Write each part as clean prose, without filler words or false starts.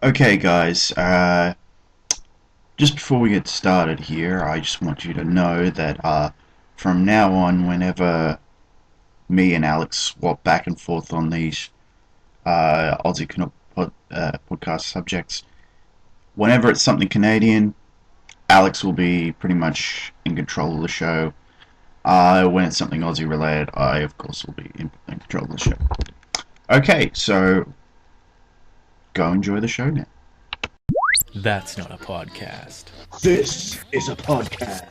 Okay, guys, just before we get started here, I just want you to know that from now on, whenever me and Alex swap back and forth on these Aussie Canuck podcast subjects, whenever it's something Canadian, Alex will be pretty much in control of the show. When it's something Aussie related, I, of course, will be in control of the show. Okay, so go enjoy the show now. That's not a podcast. This is a podcast.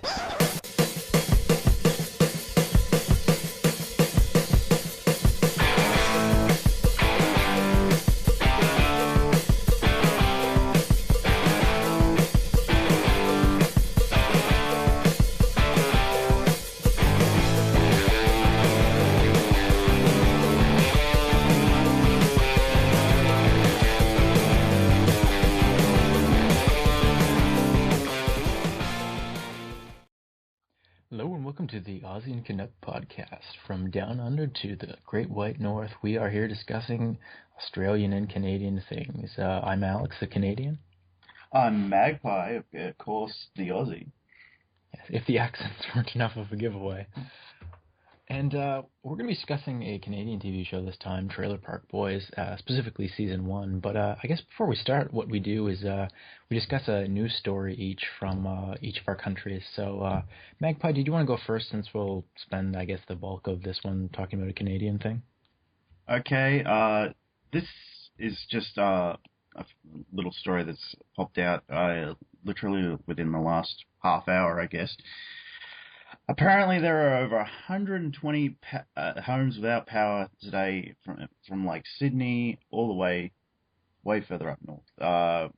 Hello and welcome to the Aussie and Canuck podcast. From down under to the Great White North, we are here discussing Australian and Canadian things. I'm Alex, the Canadian. I'm Magpie, of course, the Aussie. If the accents weren't enough of a giveaway. And we're going to be discussing a Canadian TV show this time, Trailer Park Boys, specifically season 1. But I guess before we start, what we do is we discuss a news story each from each of our countries. So, Magpie, did you want to go first since we'll spend, I guess, the bulk of this one talking about a Canadian thing? Okay, this is just little story that's popped out literally within the last half hour, I guess. Apparently, there are over 120 homes without power today from like Sydney all the way further up north.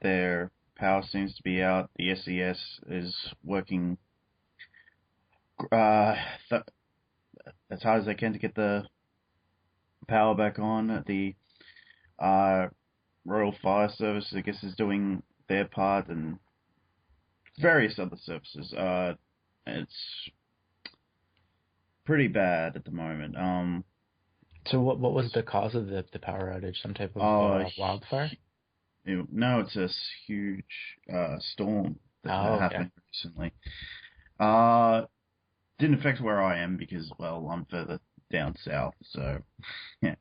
Their power seems to be out. The SES is working as hard as they can to get the power back on. The Royal Fire Service, I guess, is doing their part, and various other services. It's pretty bad at the moment. So what was the cause of the power outage? Some type of wildfire? No, it's a huge storm that happened recently. Didn't affect where I am because, well, I'm further down south. So, yeah.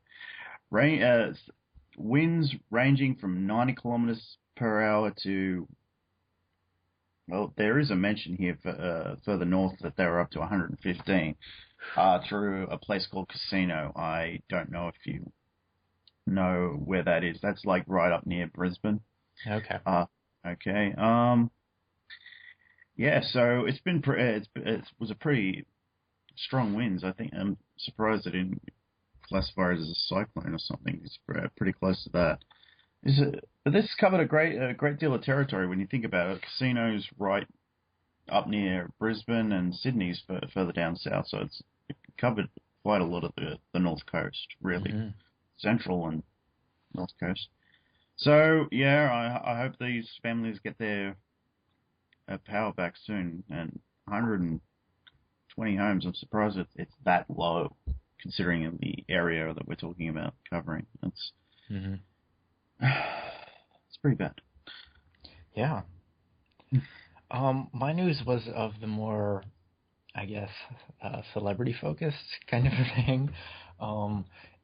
Winds ranging from 90 kilometers per hour to, well, there is a mention here further north that they were up to 115 through a place called Casino. I don't know if you know where that is. That's like right up near Brisbane. Okay. Okay. Yeah. So it's been it was a pretty strong winds. I think I'm surprised they didn't classify it as a cyclone or something. It's pretty close to that. But this covered a great deal of territory when you think about it. Casino's right up near Brisbane, and Sydney's further down south, so it covered quite a lot of the north coast, really, central and north coast. So yeah, I hope these families get their power back soon. And 120 homes, I'm surprised it's that low, considering the area that we're talking about covering. It's it's pretty bad. Yeah. My news was of the more, I guess, celebrity-focused kind of thing.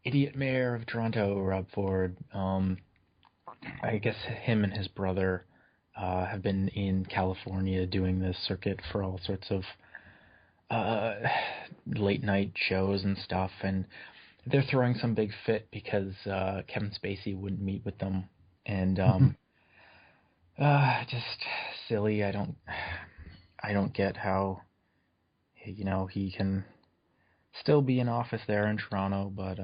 Idiot mayor of Toronto, Rob Ford. I guess him and his brother have been in California doing this circuit for all sorts of late-night shows and stuff, and they're throwing some big fit because Kevin Spacey wouldn't meet with them, and just silly. I don't get how he can still be in office there in Toronto, but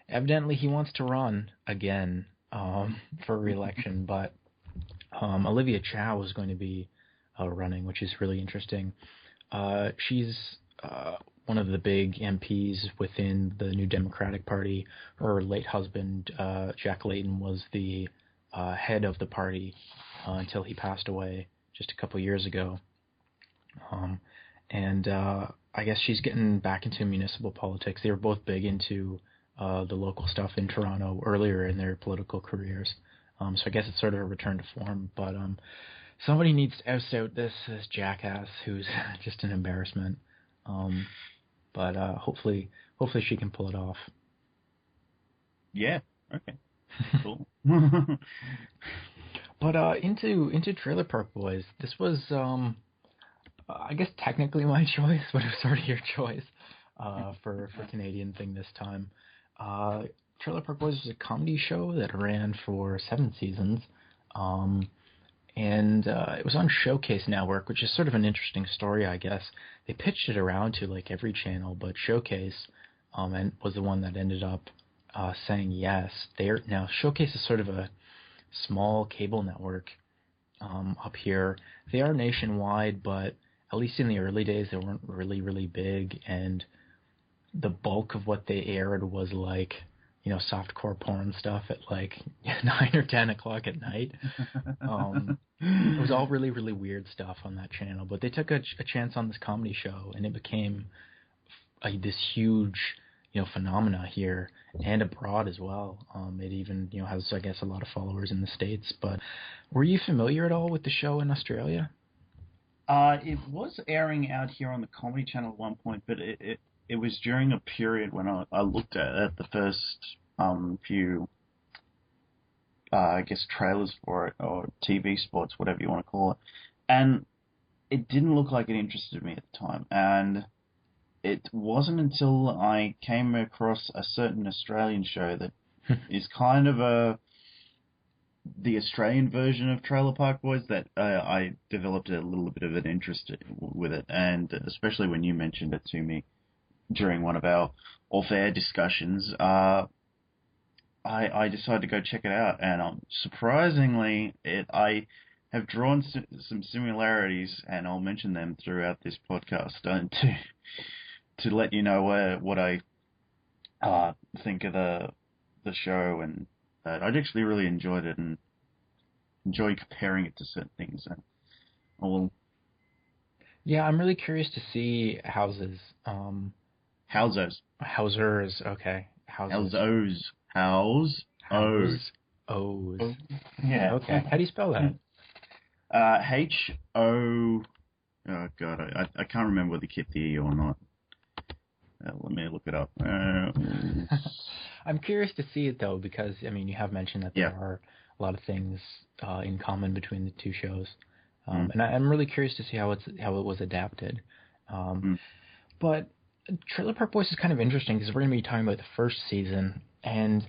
evidently he wants to run again for re-election. But Olivia Chow is going to be running, which is really interesting. She's one of the big MPs within the New Democratic Party. Her late husband, Jack Layton, was the head of the party until he passed away just a couple years ago. And I guess she's getting back into municipal politics. They were both big into the local stuff in Toronto earlier in their political careers. So I guess it's sort of a return to form. But somebody needs to oust out this jackass who's just an embarrassment. But hopefully she can pull it off. Yeah. Okay. Cool. But into Trailer Park Boys. This was I guess technically my choice, but it was sort of your choice for Canadian thing this time. Trailer Park Boys was a comedy show that ran for 7 seasons. And it was on Showcase Network, which is sort of an interesting story, I guess. They pitched it around to like every channel, but Showcase and was the one that ended up saying yes. Now Showcase is sort of a small cable network up here. They are nationwide, but at least in the early days, they weren't really, really big, and the bulk of what they aired was like, softcore porn stuff at like 9 or 10 o'clock at night. It was all really, really weird stuff on that channel, but they took a chance on this comedy show, and it became this huge, phenomena here and abroad as well. It even, has, I guess, a lot of followers in the States. But were you familiar at all with the show in Australia? It was airing out here on the Comedy Channel at one point, but it was during a period when I looked at the first few, I guess, trailers for it, or TV spots, whatever you want to call it, and it didn't look like it interested me at the time. And it wasn't until I came across a certain Australian show that is kind of the Australian version of Trailer Park Boys that I developed a little bit of an interest with it, and especially when you mentioned it to me during one of our off-air discussions, I decided to go check it out, and surprisingly, I have drawn some similarities, and I'll mention them throughout this podcast to let you know what I think of the show, and I'd actually really enjoyed it and enjoy comparing it to certain things. Yeah, I'm really curious to see Houses. Houses. Housers, okay. Houses. How's O's. O's. Yeah. Okay. How do you spell that? H-O... Oh, God, I can't remember whether they kept the E or not. Let me look it up. I'm curious to see it, though, because, you have mentioned that there are a lot of things in common between the two shows. And I'm really curious to see how it was adapted. But Trailer Park Boys is kind of interesting because we're going to be talking about the first season. And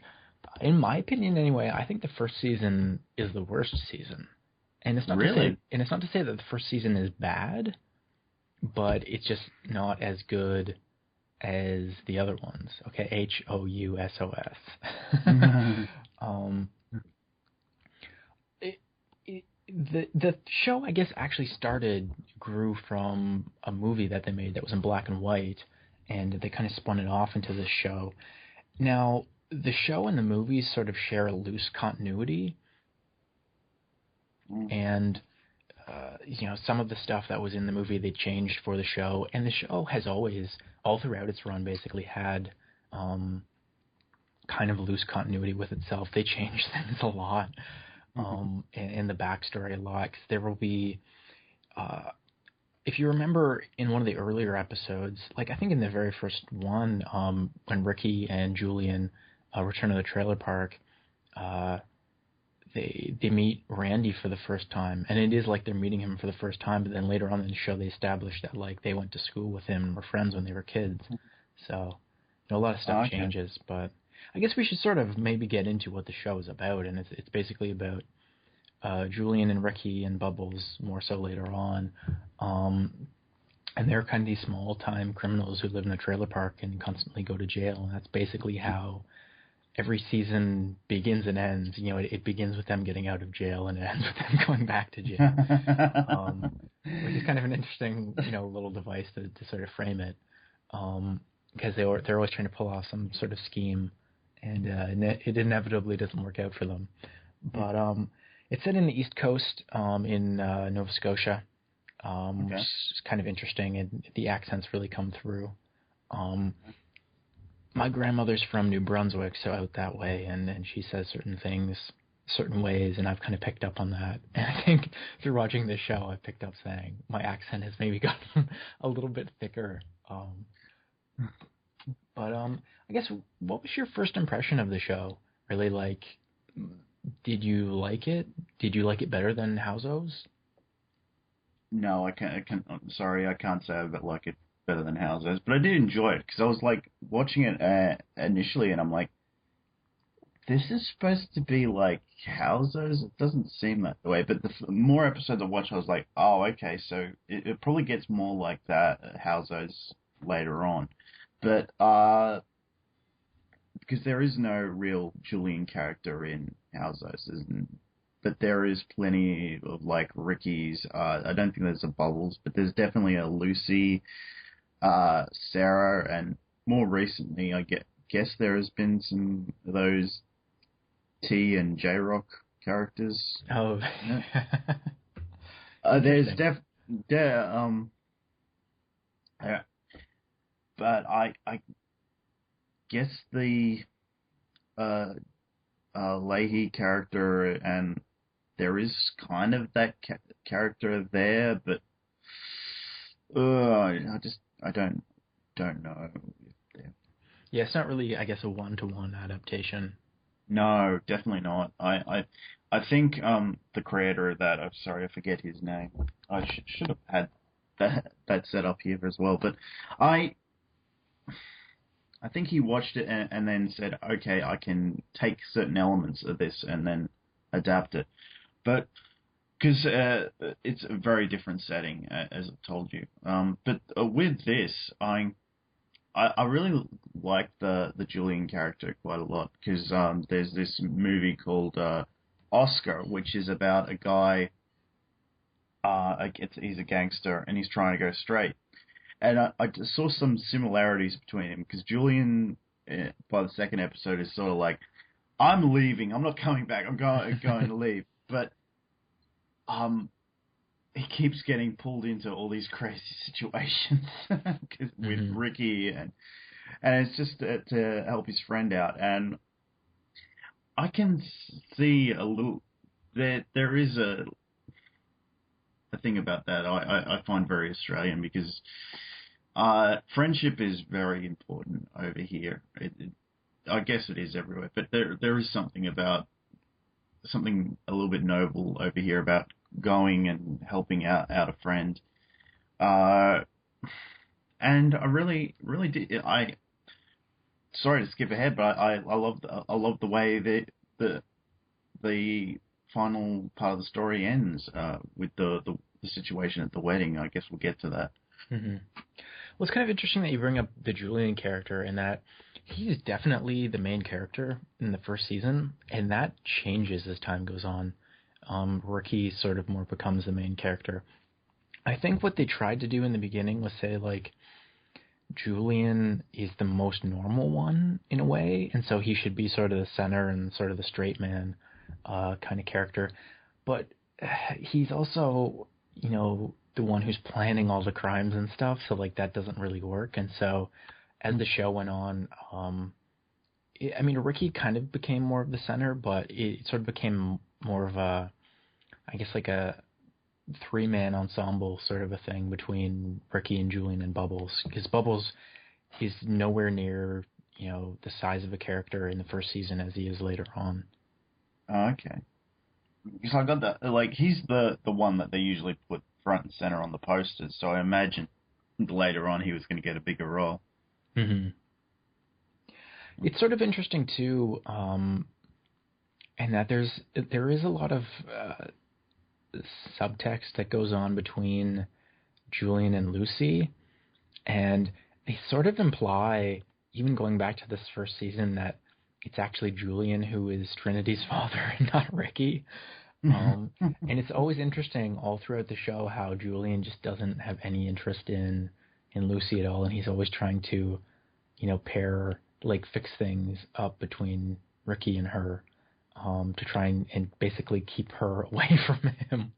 in my opinion, anyway, I think the first season is the worst season. And it's not really? It's not to say that the first season is bad, but it's just not as good as the other ones. Okay, H-O-U-S-O-S. The show, I guess, actually grew from a movie that they made that was in black and white, and they kind of spun it off into this show. Now, the show and the movies sort of share a loose continuity, and some of the stuff that was in the movie they changed for the show, and the show has always, all throughout its run, basically had kind of loose continuity with itself. They changed things a lot, and the backstory a lot, 'cause there will be, if you remember in one of the earlier episodes, like I think in the very first one, when Ricky and Julian return to the trailer park, they meet Randy for the first time, and it is like they're meeting him for the first time, but then later on in the show they establish that like they went to school with him and were friends when they were kids. So a lot of stuff changes, but I guess we should sort of maybe get into what the show is about, and it's basically about Julian and Ricky and Bubbles more so later on, and they're kind of these small-time criminals who live in a trailer park and constantly go to jail, and that's basically how every season begins and ends. It begins with them getting out of jail and it ends with them going back to jail, which is kind of an interesting, little device to sort of frame it, because they're always trying to pull off some sort of scheme, and it inevitably doesn't work out for them. But it's set in the East Coast, in Nova Scotia, which is kind of interesting, and the accents really come through. my grandmother's from New Brunswick, so out that way, and she says certain things certain ways, and I've kind of picked up on that. And I think through watching this show, I've picked up saying my accent has maybe gotten a little bit thicker. But I guess, what was your first impression of the show? Really, like, did you like it? Did you like it better than Houseos? No, I'm sorry, I can't say I like it better than Houses, but I did enjoy it because I was like watching it initially, and I'm like, this is supposed to be like Houses. It doesn't seem that way, but the more episodes I watched, I was like, oh, okay, so it probably gets more like that at Houses later on, but because there is no real Julian character in Houses, but there is plenty of like Ricky's. I don't think there's a Bubbles, but there's definitely a Lucy, Sarah, and more recently, guess there has been some of those T and J Rock characters. Oh, there's there yeah, but I guess the Leahy character, and there is kind of that character there, but I don't know. Yeah, it's not really, I guess, a one-to-one adaptation. No, definitely not. I think the creator of that, I'm sorry, I forget his name. I should have had that set up here as well, but I think he watched it and then said, okay, I can take certain elements of this and then adapt it. But because it's a very different setting, as I've told you. But with this, I really like the Julian character quite a lot because there's this movie called Oscar, which is about a guy. He's a gangster and he's trying to go straight. And I just saw some similarities between him because Julian, by the second episode, is sort of like, I'm leaving. I'm not coming back. I'm going to leave. But he keeps getting pulled into all these crazy situations with Ricky, and it's just to help his friend out. And I can see a little that there is a thing about that I find very Australian because friendship is very important over here. I guess it is everywhere, but there is something a little bit noble over here about going and helping out a friend. And I really did. Sorry to skip ahead, but I love the way the final part of the story ends with the situation at the wedding. I guess we'll get to that. Mm-hmm. Well, it's kind of interesting that you bring up the Julian character, and that he's definitely the main character in the first season, and that changes as time goes on. Ricky sort of more becomes the main character. I think what they tried to do in the beginning was say, like, Julian is the most normal one in a way, and so he should be sort of the center and sort of the straight man kind of character. But he's also, the one who's planning all the crimes and stuff, so like that doesn't really work. And so as the show went on, Ricky kind of became more of the center, but it sort of became more of a, I guess, like a three-man ensemble sort of a thing between Ricky and Julian and Bubbles, because Bubbles is nowhere near, the size of a character in the first season as he is later on. Oh, okay. Because I got that, like, he's the one that they usually put front and center on the posters, so I imagine later on he was going to get a bigger role. Mm-hmm. It's sort of interesting too, and that there is a lot of subtext that goes on between Julian and Lucy, and they sort of imply, even going back to this first season, that it's actually Julian who is Trinity's father and not Ricky. And it's always interesting all throughout the show how Julian just doesn't have any interest in Lucy at all, and he's always trying to, fix things up between Ricky and her, to try and basically keep her away from him.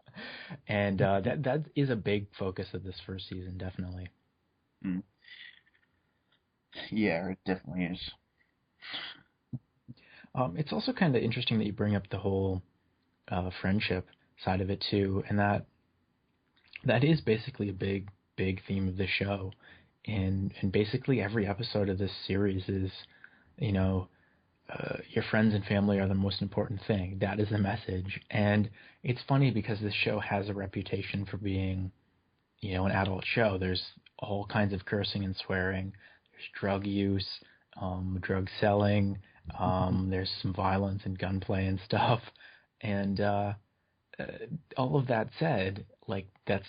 And that is a big focus of this first season, definitely. Yeah, it definitely is. It's also kind of interesting that you bring up the whole friendship side of it too, and that is basically a big theme of the show. And basically every episode of this series is, you know, your friends and family are the most important thing. That is the message. And it's funny because this show has a reputation for being, an adult show. There's all kinds of cursing and swearing. There's drug use, drug selling. There's some violence and gunplay and stuff. And all of that said, like, that's,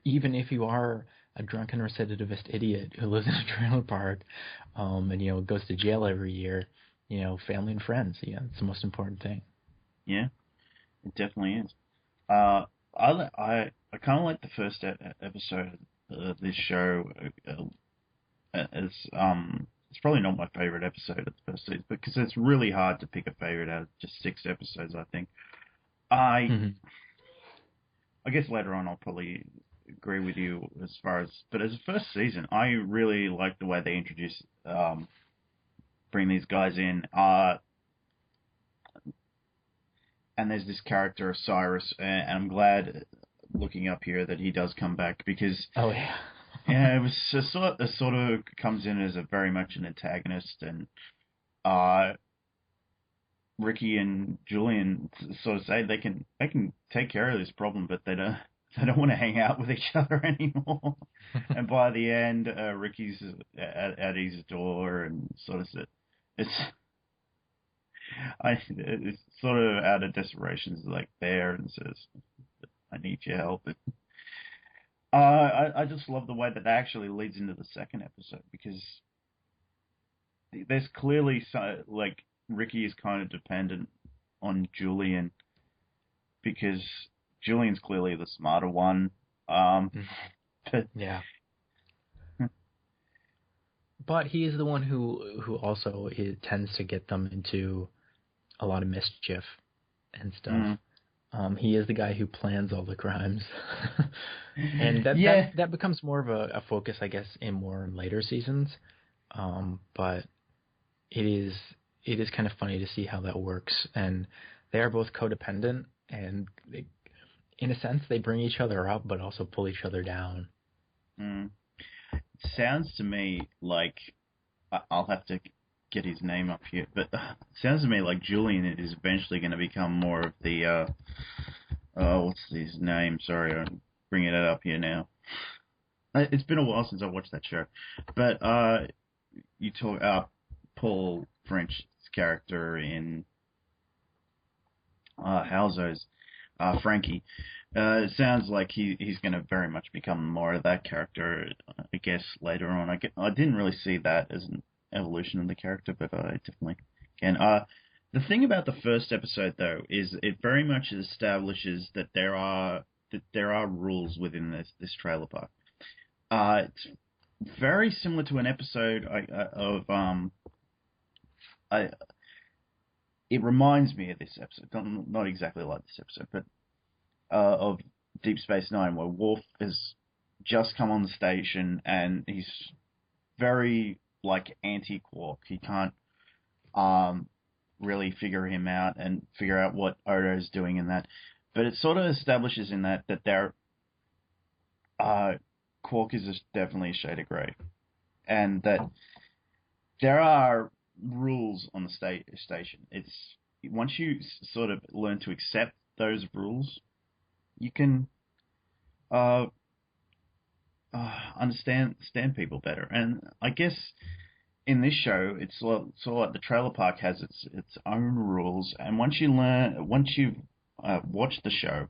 even if you are a drunken recidivist idiot who lives in a trailer park, and goes to jail every year, family and friends, it's the most important thing. Yeah, it definitely is. I kind of like the first episode of this show. It's probably not my favorite episode of the first season because it's really hard to pick a favorite out of just 6 episodes. I think. Mm-hmm. I guess later on I'll probably agree with you but as a first season, I really like the way they introduce, bring these guys in, and there's this character of Cyrus, and I'm glad looking up here that he does come back because, oh yeah, it was it sort of comes in as a very much an antagonist, and Ricky and Julian sort of say they can take care of this problem, but they don't want to hang out with each other anymore. And by the end, Ricky's at his door and sort of said, it's sort of out of desperation, it's like there and says, "I need your help." I just love the way that actually leads into the second episode because there's clearly Ricky is kind of dependent on Julian because Julian's clearly the smarter one. But yeah. But he is the one who also tends to get them into a lot of mischief and stuff. He is the guy who plans all the crimes, and that becomes more of a focus, I guess, in more later seasons. But it is kind of funny to see how that works, and they are both codependent, and in a sense they bring each other up, but also pull each other down. It sounds to me like I'll have to get his name up here, but it sounds to me like Julian is eventually going to become more of the what's his name? Sorry, I'm bringing it up here now. It's been a while since I watched that show, but you talk Paul French's character in House's Frankie. It sounds like he's going to very much become more of that character, I guess, later on. I didn't really see that as an evolution of the character, but I definitely can. The thing about the first episode, though, is it very much establishes that there are rules within this trailer park. It's very similar to an episode it reminds me of this episode, not exactly like this episode, but of Deep Space Nine, where Worf has just come on the station and he's very anti-Quark. He can't really figure him out and figure out what Odo's doing in that. But it sort of establishes in that Quark is definitely a shade of grey, and that there are rules on the station. It's once you sort of learn to accept those rules, you can understand people better. And I guess in this show, it's sort of like the trailer park has its own rules. And once you've watched the show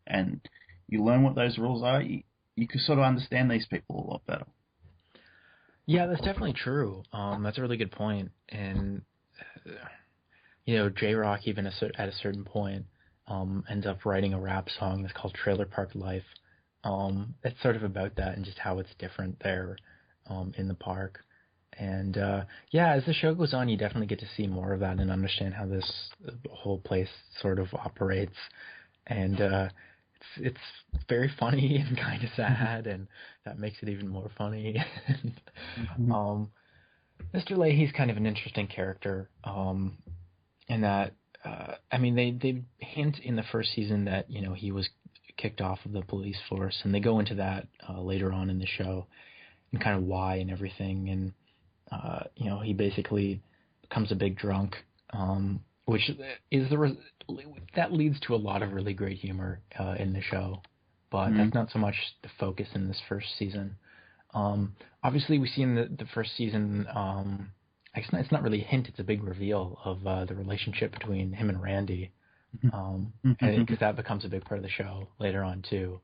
and you learn what those rules are, you can sort of understand these people a lot better. Yeah, that's definitely true. That's a really good point. And J-Rock, even at a certain point, ends up writing a rap song that's called Trailer Park Life. It's sort of about that and just how it's different there in the park. And as the show goes on, you definitely get to see more of that and understand how this whole place sort of operates. And it's very funny and kind of sad, and that makes it even more funny. Mr. Leahy's kind of an interesting character, in that, I mean, they hint in the first season that, you know, he was kicked off of the police force, and they go into that later on in the show, and kind of why and everything, and, you know, he basically becomes a big drunk, which is that leads to a lot of really great humor in the show, but that's not so much the focus in this first season. Obviously, we see in the first season, it's not really a hint, it's a big reveal of the relationship between him and Randy, because that becomes a big part of the show later on, too.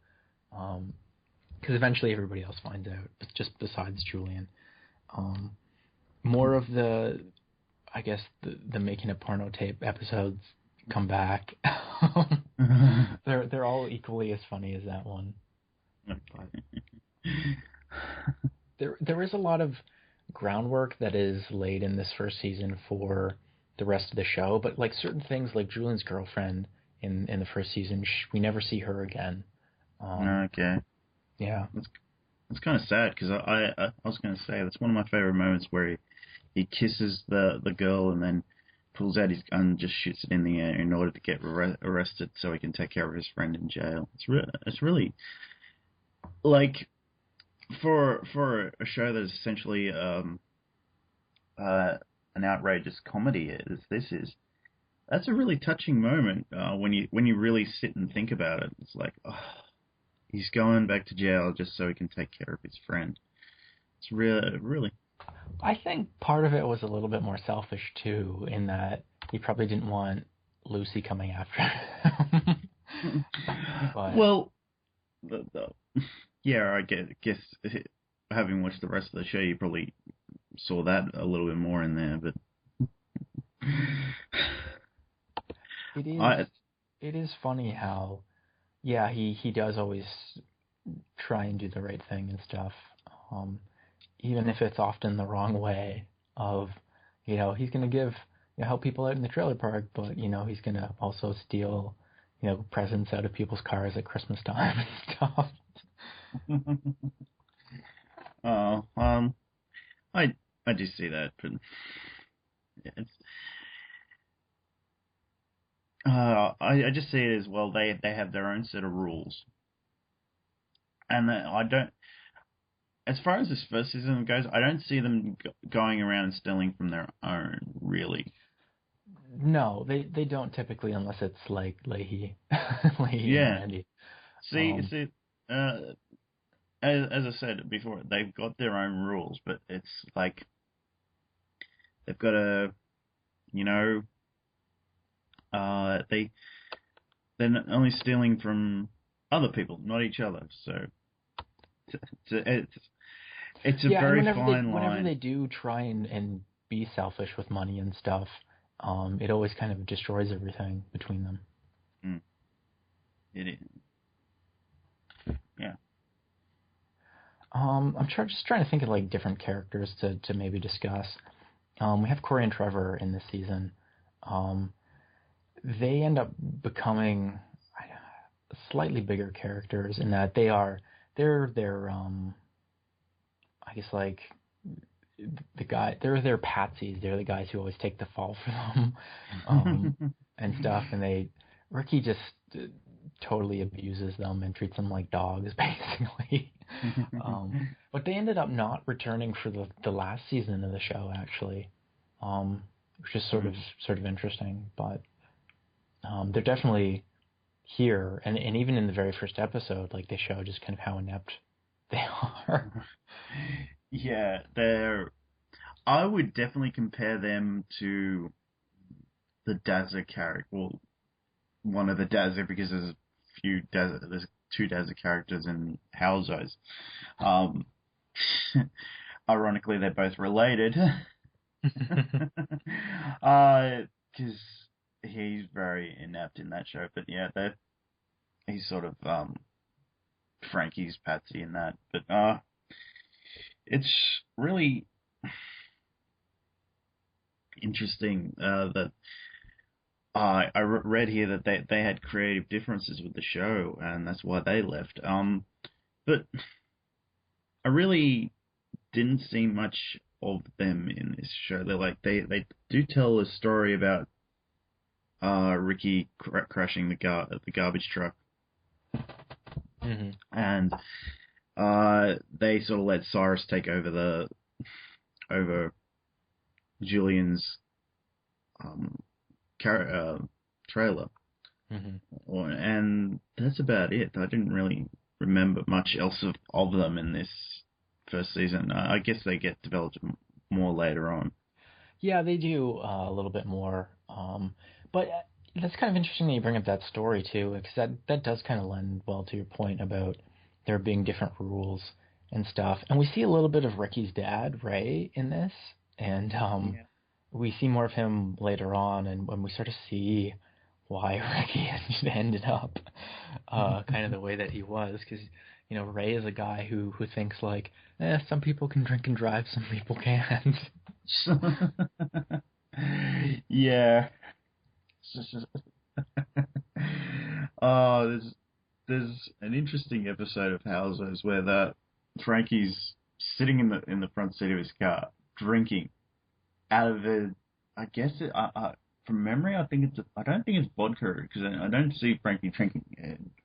Because eventually everybody else finds out, just besides Julian. More of the, I guess, the making a porno tape episodes come back. They're all equally as funny as that one. There is a lot of groundwork that is laid in this first season for the rest of the show, but like certain things, like Julian's girlfriend in the first season, we never see her again. Okay. Yeah. It's kind of sad, because I was going to say, that's one of my favorite moments where he kisses the girl and then pulls out his gun and just shoots it in the air in order to get arrested so he can take care of his friend in jail. It's really, like, for a show that is essentially an outrageous comedy, as this is, that's a really touching moment when you really sit and think about it. It's like, oh, he's going back to jail just so he can take care of his friend. It's really. I think part of it was a little bit more selfish too, in that he probably didn't want Lucy coming after him. But, well, yeah, I guess having watched the rest of the show, you probably saw that a little bit more in there, but it is funny how, yeah, he does always try and do the right thing and stuff, even if it's often the wrong way. Of, you know, he's gonna help people out in the trailer park, but, you know, he's gonna also steal, you know, presents out of people's cars at Christmas time and stuff. Oh, I do see that, but it's I just see it as, well, they have their own set of rules, and I don't. As far as this first season goes, I don't see them going around and stealing from their own, really. No, they don't typically, unless it's like Leahy and Randy. See, as I said before, they've got their own rules, but it's like they've got to, you know, they're not only stealing from other people, not each other. So it's a very fine line. Whenever they do try and be selfish with money and stuff, it always kind of destroys everything between them. It is. Yeah. I'm just trying to think of like different characters to maybe discuss. We have Corey and Trevor in this season. They end up becoming slightly bigger characters in that they're I guess, like, they're their patsies. They're the guys who always take the fall for them, and stuff. And Ricky just totally abuses them and treats them like dogs, basically. But they ended up not returning for the last season of the show, actually, which is sort of interesting. But they're definitely here, and even in the very first episode, like, they show just kind of how inept they are. Yeah, I would definitely compare them to the Dazza character. Well, one of the Dazza, because there's two Dazza characters in Houseos. Ironically, they're both related. Because he's very inept in that show. But yeah, he's sort of Frankie's patsy in that. But it's really interesting that I read here that they had creative differences with the show, and that's why they left. But I really didn't see much of them in this show. They do tell a story about Ricky crashing the garbage truck, Mm-hmm. and they sort of let Cyrus take over Julian's trailer, and that's about it. I didn't really remember much else of them in this first season. I guess they get developed more later on. Yeah, they do a little bit more. But that's kind of interesting that you bring up that story too, because that does kind of lend well to your point about there being different rules and stuff. And we see a little bit of Ricky's dad, Ray, in this, and we see more of him later on, and when we sort of see why Ricky had ended up kind of the way that he was, because Ray is a guy who thinks like, some people can drink and drive, some people can't. Yeah. Oh, there's an interesting episode of Houses where Frankie's sitting in the front seat of his car drinking out of I guess from memory, I don't think it's vodka, because I don't see Frankie drinking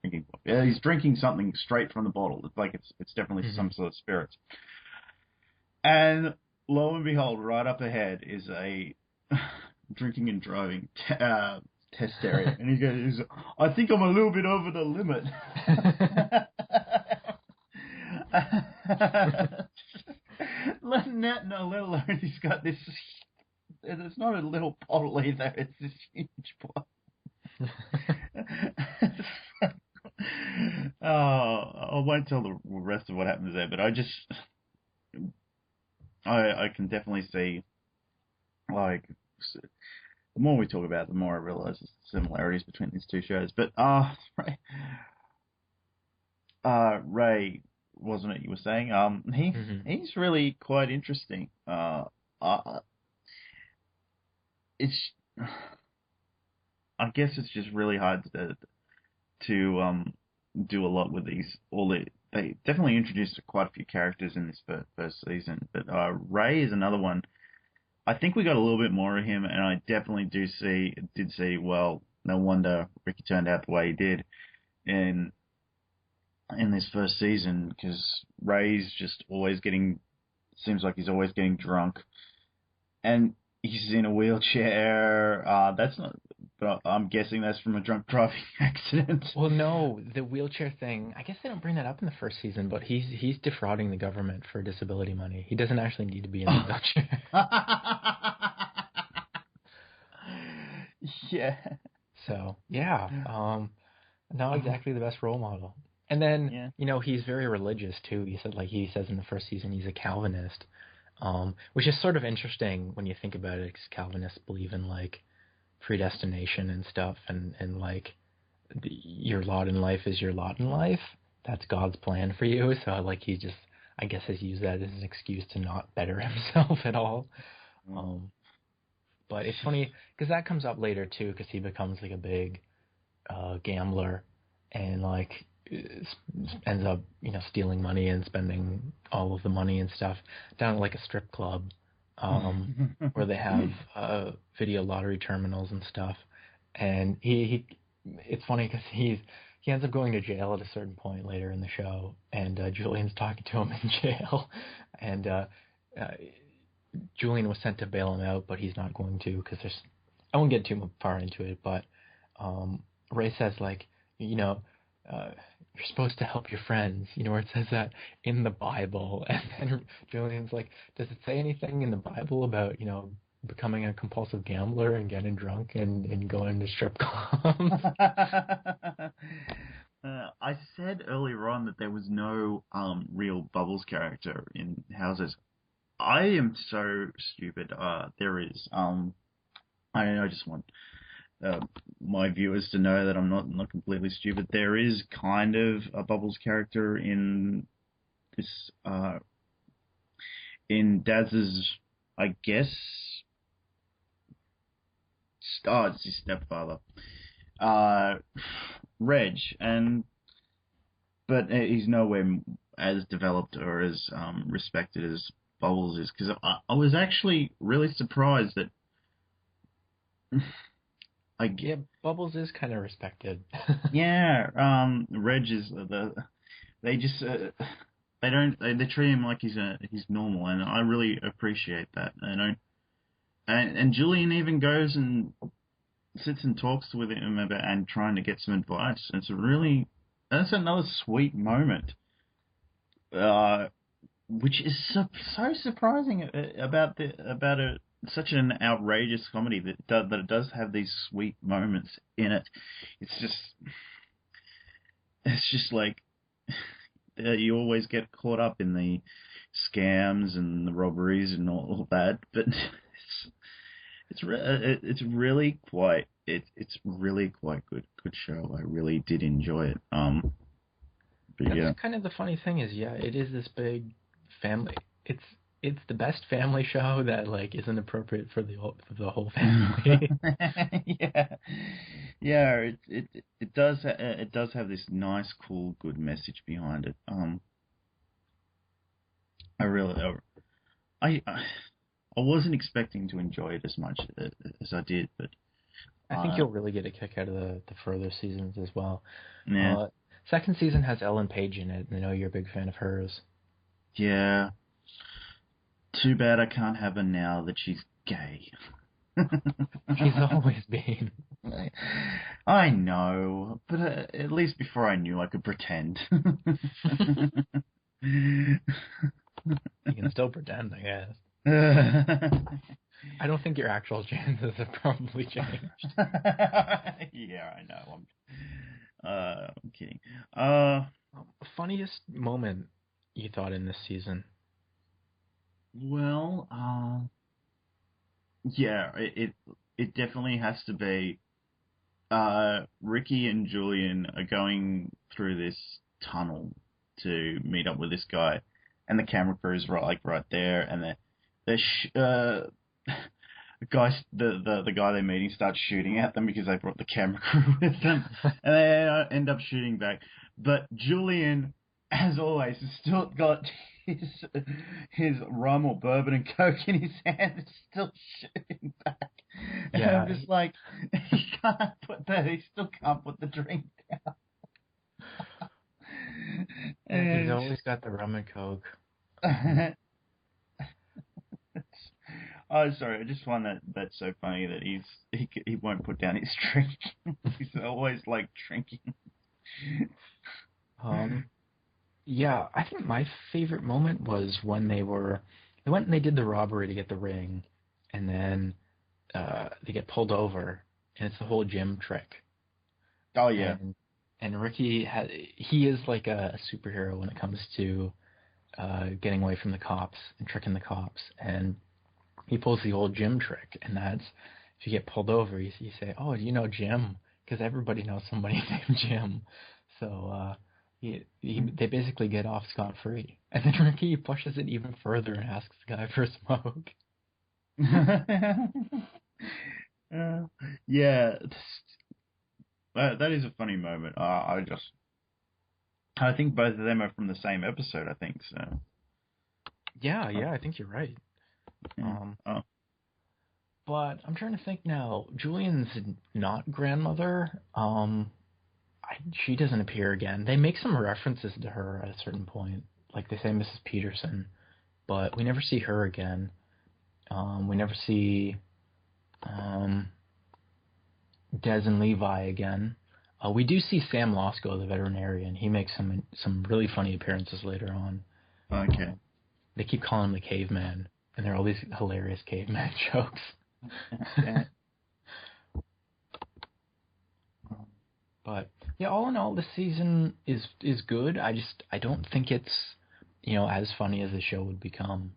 vodka. Yeah, he's drinking something straight from the bottle. It's like it's definitely some sort of spirits. And lo and behold, right up ahead is a drinking and driving test area, and he goes, "I think I'm a little bit over the limit." No, let alone he's got this. It's not a little bottle either. It's this huge bottle. Oh, I won't tell the rest of what happens there, but I can definitely see, like, the more we talk about it, the more I realize the similarities between these two shows. But Ray, wasn't it you were saying? He's really quite interesting. It's, I guess it's just really hard to do a lot with these. They definitely introduced quite a few characters in this first season, but Ray is another one. I think we got a little bit more of him, and I definitely did see. Well, no wonder Ricky turned out the way he did in this first season, because Ray's just seems like he's always getting drunk, and he's in a wheelchair. That's not, but I'm guessing that's from a drunk driving accident. Well, no, the wheelchair thing, I guess they don't bring that up in the first season, but he's defrauding the government for disability money. He doesn't actually need to be in the wheelchair. Yeah. So, yeah, not exactly the best role model. And then, he's very religious, too. He says in the first season he's a Calvinist, which is sort of interesting when you think about it, because Calvinists believe in, like, predestination and stuff, and like, your lot in life is your lot in life. That's God's plan for you. So, like, he just, I guess, has used that as an excuse to not better himself at all. But it's funny, because that comes up later, too, because he becomes, like, a big gambler, and, like, ends up, stealing money and spending all of the money and stuff down at, like, a strip club, where they have video lottery terminals and stuff. And it's funny because he ends up going to jail at a certain point later in the show, and Julian's talking to him in jail, and Julian was sent to bail him out, but he's not going to, because I won't get too far into it, but Ray says, like, you're supposed to help your friends, where it says that in the Bible. And then Julian's like, does it say anything in the Bible about, becoming a compulsive gambler and getting drunk and going to strip clubs? I said earlier on that there was no real Bubbles character in Houses. I am so stupid. There is. I just want my viewers to know that I'm not completely stupid. There is kind of a Bubbles character in this, in Daz's, I guess. It's his stepfather, Reg, but he's nowhere as developed or as respected as Bubbles is, because I was actually really surprised that Yeah, Bubbles is kind of respected. Reg is they just they treat him like he's normal, and I really appreciate that. And Julian even goes and sits and talks with him about and trying to get some advice. That's another sweet moment, which is so surprising about such an outrageous comedy that it does have these sweet moments in it. It's just like you always get caught up in the scams and the robberies and all that, but it's really quite good show. I really did enjoy it. That's kind of the funny thing is, it is this big family. It's the best family show that like isn't appropriate for the whole family. It does have this nice, cool, good message behind it. I wasn't expecting to enjoy it as much as I did, but I think you'll really get a kick out of the further seasons as well. Yeah. Second season has Ellen Page in it, and I know you're a big fan of hers. Yeah. Too bad I can't have her now that she's gay. She's always been. I know, but at least before I knew, I could pretend. You can still pretend, I guess. I don't think your actual chances have probably changed. Yeah, I know. I'm kidding. Funniest moment you thought in this season? Well, yeah, it definitely has to be. Ricky and Julian are going through this tunnel to meet up with this guy, and the camera crew is right there, and the guy they're meeting starts shooting at them because they brought the camera crew with them, and they end up shooting back. But Julian, as always, has still got his rum or bourbon and coke in his hand, and still shooting back. And Yeah, I'm just like, he still can't put the drink down. he's always got the rum and coke. Oh, sorry. I just find that's so funny that he won't put down his drink. He's always like drinking. Yeah, I think my favorite moment was when they went and they did the robbery to get the ring, and then they get pulled over, and it's the whole gym trick. Oh yeah. And Ricky he is like a superhero when it comes to getting away from the cops and tricking the cops, and he pulls the old Jim trick, and that's if you get pulled over, you say, "Oh, do you know Jim?" Because everybody knows somebody named Jim. So they basically get off scot-free. And then Ricky pushes it even further and asks the guy for a smoke. Yeah, that is a funny moment. I think both of them are from the same episode. I think so. Yeah, I think you're right. But I'm trying to think now. Julian's not grandmother. She doesn't appear again. They make some references to her at a certain point, like they say Mrs. Peterson, but we never see her again. We never see Des and Levi again. We do see Sam Losco, the veterinarian. He makes some really funny appearances later on. Okay. They keep calling him the caveman, and there are all these hilarious caveman jokes. Yeah. But yeah, all in all, this season is good. I don't think it's as funny as the show would become.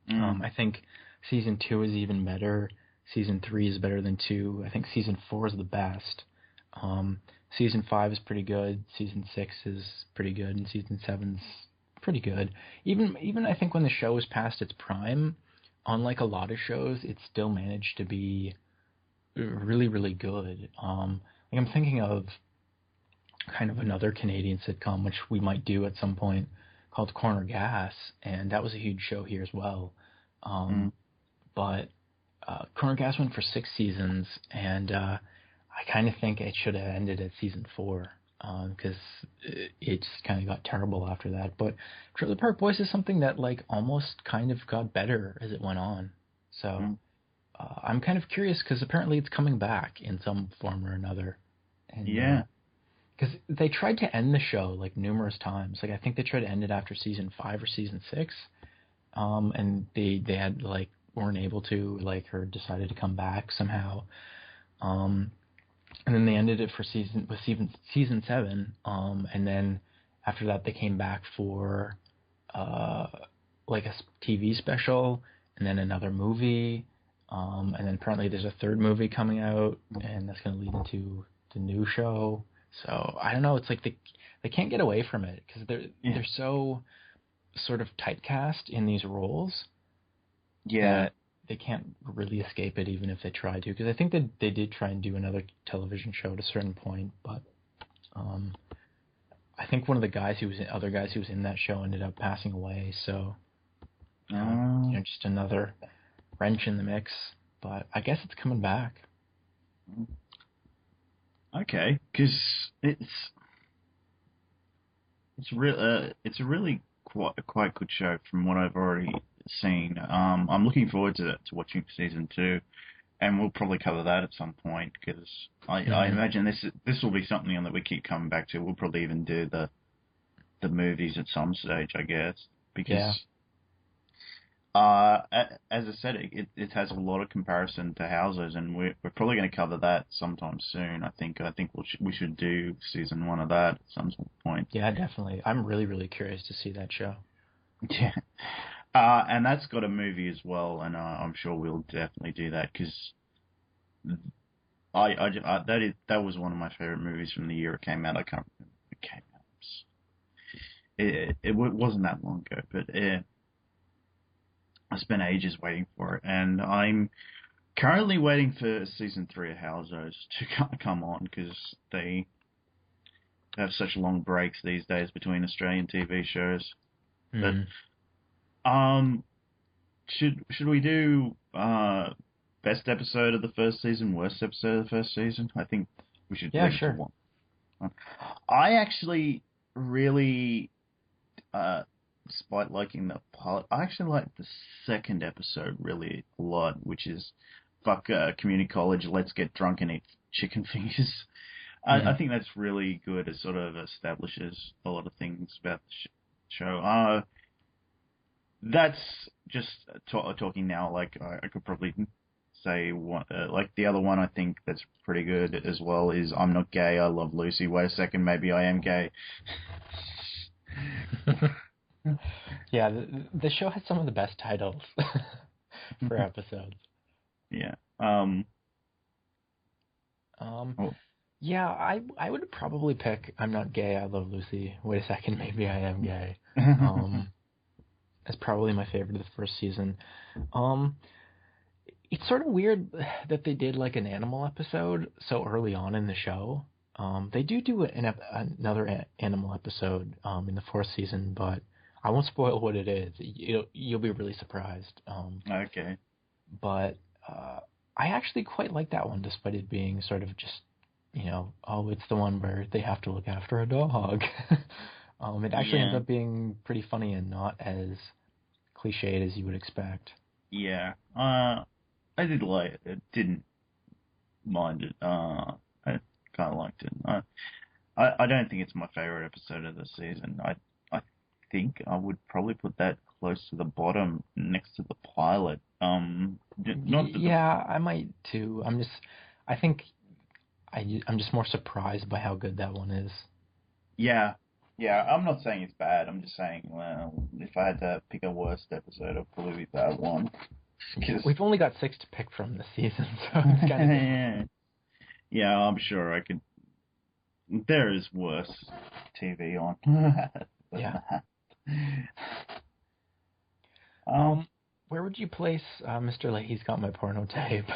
I think season 2 is even better. Season 3 is better than 2. I think season 4 is the best. Season 5 is pretty good. Season 6 is pretty good, and season 7's pretty good. Even I think when the show was past its prime, unlike a lot of shows, it still managed to be really, really good. I'm thinking of kind of another Canadian sitcom, which we might do at some point, called Corner Gas, and that was a huge show here as well. But Corner Gas went for 6 seasons, and I kind of think it should have ended at season 4, because it just kind of got terrible after that. But Trailer Park Boys is something that like almost kind of got better as it went on. So I'm kind of curious because apparently it's coming back in some form or another. And, yeah. Because they tried to end the show like numerous times. Like I think they tried to end it after season 5 or season 6, and they had like weren't able to, like, or decided to come back somehow. And then they ended it for season 7, and then after that they came back for like a TV special, and then another movie, and then apparently there's a 3rd movie coming out, and that's going to lead into the new show. So I don't know. It's like they can't get away from it because they're so sort of typecast in these roles. Yeah. That they can't really escape it, even if they try to. Because I think that they did try and do another television show at a certain point, but I think one of the other guys who was in that show ended up passing away. So just another wrench in the mix. But I guess it's coming back. Okay, because it's a really quite good show from what I've already seen. I'm looking forward to watching season 2, and we'll probably cover that at some point because I imagine this will be something that we keep coming back to. We'll probably even do the movies at some stage, I guess, because as I said, it has a lot of comparison to Houses, and we're probably going to cover that sometime soon. I think we should do season 1 of that at some point. Yeah, definitely. I'm really, really curious to see that show. Yeah. And that's got a movie as well, and I'm sure we'll definitely do that because that was one of my favorite movies from the year it came out. I can't remember when it came out. It wasn't that long ago, but I spent ages waiting for it, and I'm currently waiting for season 3 of Houses to come on because they have such long breaks these days between Australian TV shows. But should we do best episode of the first season, worst episode of the first season? I think we should. Yeah, sure. One. I actually really, despite liking the pilot, I actually like the second episode really a lot, which is fuck community college, let's get drunk and eat chicken fingers. I think that's really good. It sort of establishes a lot of things about the show. That's just talking now. Like I could probably say one, like the other one I think that's pretty good as well is I'm Not Gay, I Love Lucy. Wait a second, maybe I am gay. Yeah, the show has some of the best titles for episodes. Yeah. Yeah, I would probably pick I'm Not Gay, I Love Lucy. Wait a second, maybe I am gay. That's probably my favorite of the first season. It's sort of weird that they did like an animal episode so early on in the show. They do another animal episode in the 4th season, but I won't spoil what it is. You'll be really surprised. Okay. But I actually quite like that one, despite it being sort of just, it's the one where they have to look after a dog. It actually ends up being pretty funny and not as cliched as you would expect. Yeah. I did like it. I didn't mind it. I kind of liked it. I don't think it's my favorite episode of the season. I think I would probably put that close to the bottom next to the pilot. I might too. I'm just more surprised by how good that one is. Yeah. Yeah, I'm not saying it's bad. I'm just saying, well, if I had to pick a worst episode, it'd probably be that one. We've only got 6 to pick from this season, so it's kind of... Yeah, I'm sure I could... There is worse TV on. Yeah. Where would you place Mr. Leahy's Got My Porno Tape?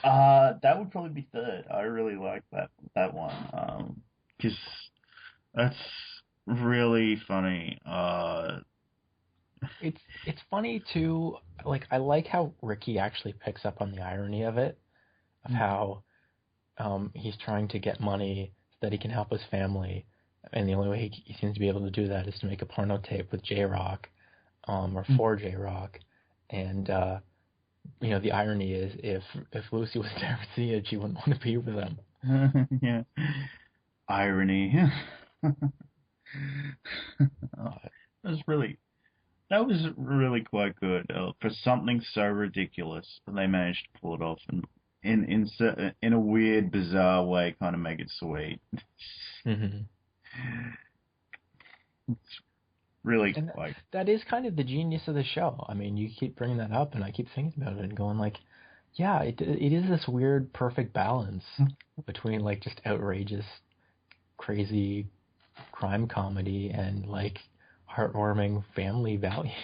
That would probably be 3rd. I really like that one. Because really funny. It's funny too. Like I like how Ricky actually picks up on the irony of it, of how he's trying to get money so that he can help his family, and the only way he seems to be able to do that is to make a porno tape with J-Rock, or for J-Rock, and the irony is if Lucy was there with Sia, she wouldn't want to be with him. Yeah, irony. That was really quite good for something so ridiculous. They managed to pull it off, and in a weird, bizarre way, kind of make it sweet. Mm-hmm. It's really And quite. that is kind of the genius of the show. I mean, you keep bringing that up, and I keep thinking about it and going like, yeah, it is this weird, perfect balance between like just outrageous, crazy crime comedy and like heartwarming family values.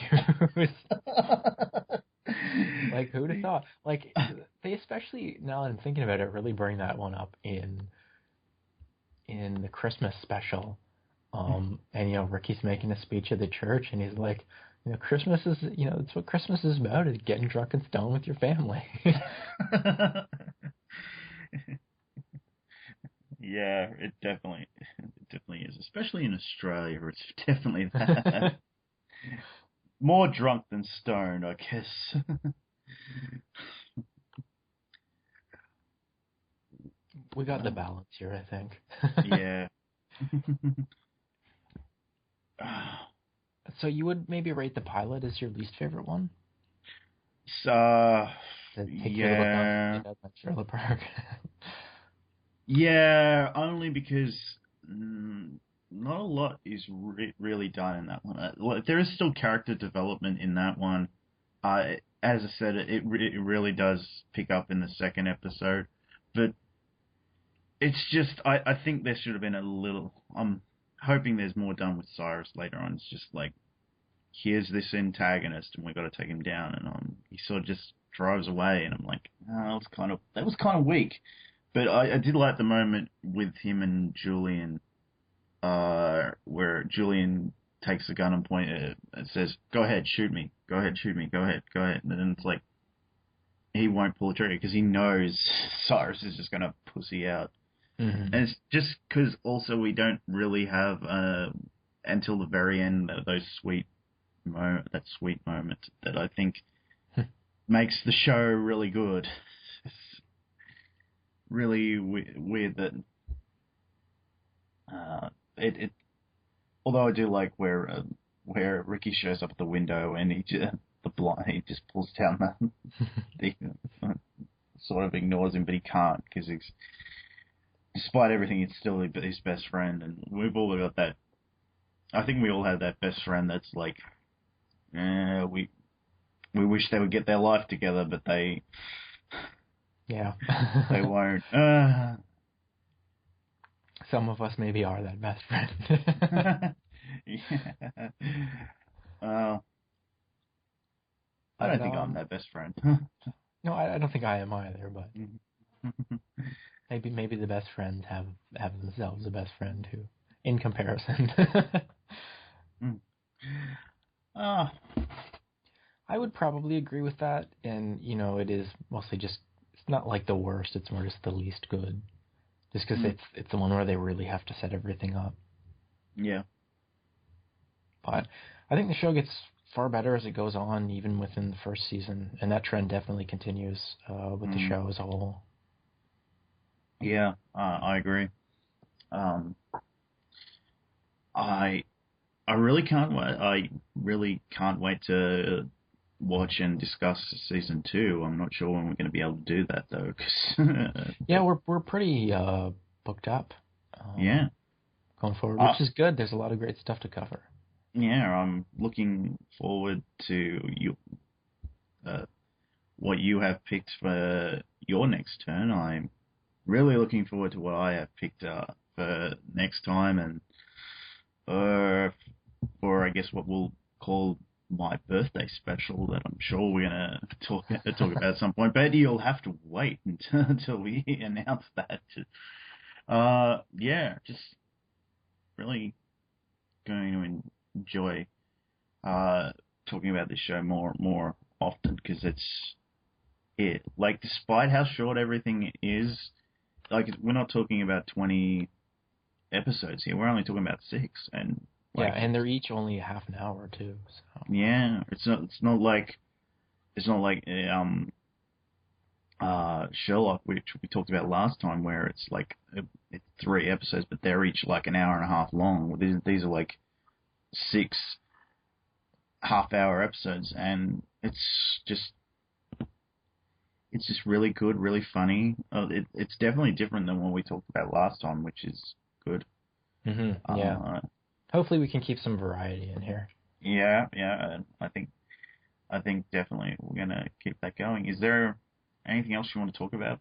Like, who'd have thought? Like, they especially, now that I'm thinking about it, really bring that one up in the Christmas special. And, Ricky's making a speech at the church, and he's like, Christmas is, it's what Christmas is about, is getting drunk and stoned with your family. Yeah, it definitely is. Especially in Australia, it's definitely that. More drunk than stoned, I guess. We got the balance here, I think. Yeah. So you would maybe rate the pilot as your least favorite one? So, Yeah. Trailer Park. Yeah, only because not a lot is really done in that one. There is still character development in that one. As I said, it really does pick up in the second episode, but it's just I think there should have been a little. I'm hoping there's more done with Cyrus later on. It's just like, here's this antagonist and we've got to take him down, and he sort of just drives away, and I'm like, oh, that was kind of weak. But I did like the moment with him and Julian, where Julian takes the gun and point it and says, "Go ahead, shoot me. Go ahead, shoot me. Go ahead, go ahead." And then it's like, he won't pull the trigger because he knows Cyrus is just going to pussy out. Mm-hmm. And it's just because also we don't really have until the very end that sweet moment that I think makes the show really good. It's really weird that it. Although I do like where Ricky shows up at the window and he just pulls down the sort of ignores him, but he can't because despite everything, it's still his best friend, and we've all got that. I think we all have that best friend that's like, we wish they would get their life together, but they won't. Some of us maybe are that best friend. Yeah. I don't think I'm that best friend. No, I don't think I am either, but maybe the best friends have themselves a best friend who, in comparison. I would probably agree with that, and it is mostly just, it's not like the worst, it's more just the least good, just because it's the one where they really have to set everything up. Yeah. But I think the show gets far better as it goes on, even within the first season, and that trend definitely continues with the show as a whole. Yeah, I agree. I really can't wait. I really can't wait to watch and discuss season 2. I'm not sure when we're going to be able to do that though. Yeah, we're pretty booked up. Yeah. Going forward, which is good. There's a lot of great stuff to cover. Yeah, I'm looking forward to what you have picked for your next turn. I'm really looking forward to what I have picked for next time, and or I guess what we'll call my birthday special that I'm sure we're gonna talk about at some point. But you'll have to wait until we announce that. Yeah, just really going to enjoy talking about this show more often because like despite how short everything is, like we're not talking about 20 episodes here. We're only talking about 6, and yeah, and they're each only half an hour too. So. Yeah, it's not like Sherlock, which we talked about last time, where it's like it's 3 episodes, but they're each like an hour and a half long. These are like 6 half-hour episodes, and it's just really good, really funny. It's definitely different than what we talked about last time, which is good. Mm-hmm. Yeah. Hopefully we can keep some variety in here. Yeah. I think definitely we're gonna keep that going. Is there anything else you want to talk about?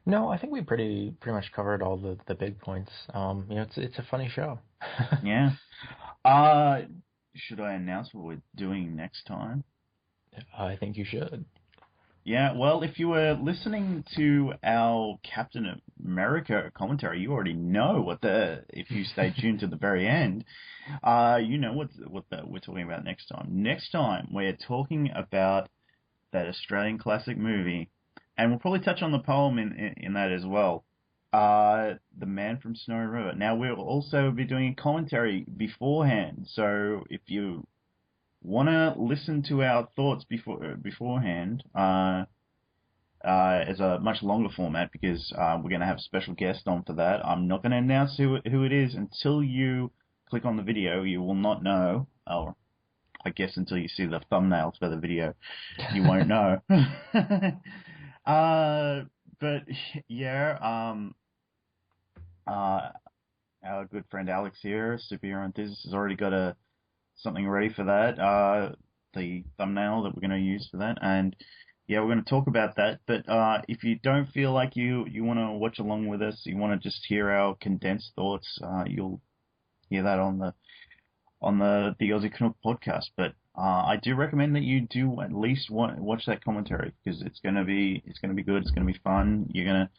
No, I think we pretty much covered all the big points. It's a funny show. Yeah. Should I announce what we're doing next time? I think you should. Yeah, well, if you were listening to our Captain America commentary, you already know if you stay tuned to the very end, you know what we're talking about next time. Next time, we're talking about that Australian classic movie, and we'll probably touch on the poem in that as well. The Man from Snowy River. Now, we'll also be doing a commentary beforehand, so if you want to listen to our thoughts beforehand, as a much longer format, because we're going to have a special guest on for that. I'm not going to announce who it is until you click on the video. You will not know, or I guess until you see the thumbnails for the video, you won't know. But yeah, our good friend Alex here, Superhero Enthusiast, has already got something ready for that, the thumbnail that we're going to use for that, and yeah, we're going to talk about that. But if you don't feel like you want to watch along with us, you want to just hear our condensed thoughts, you'll hear that on the Aussie Canuck podcast. But I do recommend that you do at least watch that commentary, because it's going to be good, it's going to be fun. You're going to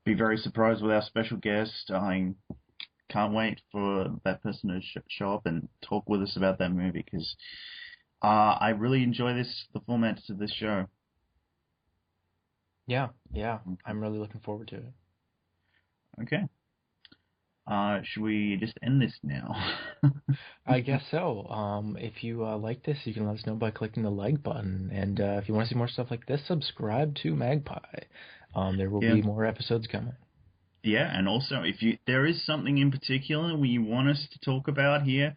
be very surprised with our special guest. I can't wait for that person to show up and talk with us about that movie, because I really enjoy the format of this show. Yeah, I'm really looking forward to it. Okay. Should we just end this now? I guess so. If you like this, you can let us know by clicking the like button. And if you want to see more stuff like this, subscribe to Magpie. There will be more episodes coming. Yeah, and also, if there is something in particular you want us to talk about here,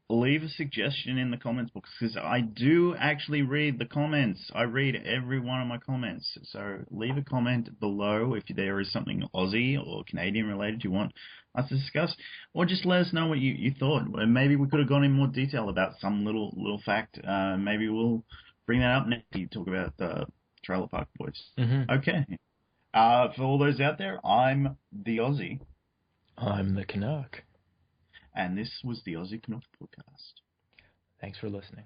leave a suggestion in the comments box, because I do actually read the comments. I read every one of my comments. So leave a comment below if there is something Aussie or Canadian related you want us to discuss, or just let us know what you thought. Maybe we could have gone in more detail about some little fact. Maybe we'll bring that up next time we talk about the Trailer Park Boys. Mm-hmm. Okay. For all those out there, I'm the Aussie. I'm the Canuck. And this was the Aussie Canuck podcast. Thanks for listening.